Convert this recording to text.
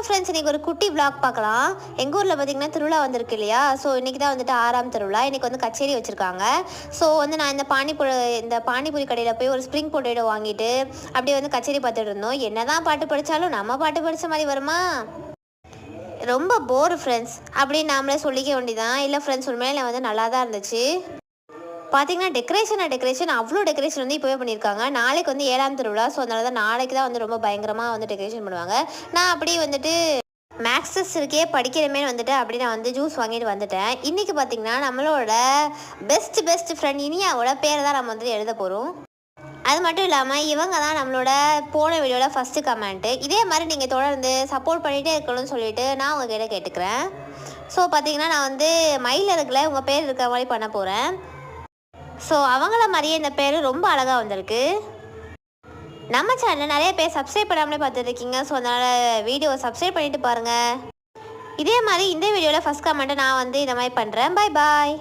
Friends, இன்றைக்கி ஒரு குட்டி விளாக் பார்க்கலாம். எங்கள் ஊரில் பார்த்திங்கன்னா திருவிழா வந்திருக்கு இல்லையா? ஸோ இன்றைக்கி தான் வந்துட்டு 6ஆம் திருவிழா. இன்றைக்கி வந்து கச்சேரி வச்சுருக்காங்க. ஸோ வந்து நான் இந்த பானிபூரி கடையில் போய் ஒரு ஸ்ப்ரிங் பொட்டேட்டோ வாங்கிட்டு அப்படியே வந்து கச்சேரி பார்த்துட்டு இருந்தோம். என்ன தான் பாட்டு படித்தாலும் நம்ம பாட்டு படித்த மாதிரி வருமா? ரொம்ப போர் ஃப்ரெண்ட்ஸ் அப்படின்னு நாமளே சொல்லிக்க வேண்டியதான். இல்லை ஃப்ரெண்ட்ஸ், உண்மையிலே வந்து நல்லா தான் இருந்துச்சு. பார்த்தீங்கன்னா டெக்கரேஷன் அவ்வளோ டெக்கரேஷன் வந்து இப்போவே பண்ணியிருக்காங்க. நாளைக்கு வந்து 7ஆம் திருவிழா. ஸோ அதனால தான் நாளைக்கு தான் வந்து ரொம்ப பயங்கரமாக வந்து டெக்கரேஷன் பண்ணுவாங்க. நான் அப்படியே வந்துட்டு மேக்ஸஸ் இருக்கே படிக்கிறமே வந்துட்டு அப்படி நான் வந்து ஜூஸ் வாங்கிட்டு வந்துட்டேன். இன்றைக்கி பார்த்திங்கன்னா நம்மளோட பெஸ்ட் ஃப்ரெண்ட் இனியாவோட பேரை தான் நம்ம வந்துட்டு எழுத போகிறோம். அது மட்டும் இல்லாமல் இவங்க தான் நம்மளோட போன வீடியோவில் ஃபஸ்ட்டு கமெண்ட்டு. இதே மாதிரி நீங்கள் தொடர்ந்து சப்போர்ட் பண்ணிகிட்டே இருக்கணும்னு சொல்லிட்டு நான் உங்ககிட்ட கேட்டுக்கிறேன். ஸோ பார்த்திங்கன்னா நான் வந்து மயில் இருக்குல்ல, உங்கள் பேர் இருக்கிற மாதிரி பண்ண போகிறேன். ஸோ அவங்கள மாதிரியே இந்த பேர் ரொம்ப அழகாக வந்திருக்கு. நம்ம சேனலில் நிறைய பேர் சப்ஸ்கிரைப் பண்ணாமலே பார்த்துருக்கீங்க. ஸோ அதனால் வீடியோவை சப்ஸ்கிரைப் பண்ணிவிட்டு பாருங்கள். இதே மாதிரி இந்த வீடியோவில் ஃபஸ்ட் கமெண்ட்டை நான் வந்து இந்த மாதிரி பண்ணுறேன். பாய்.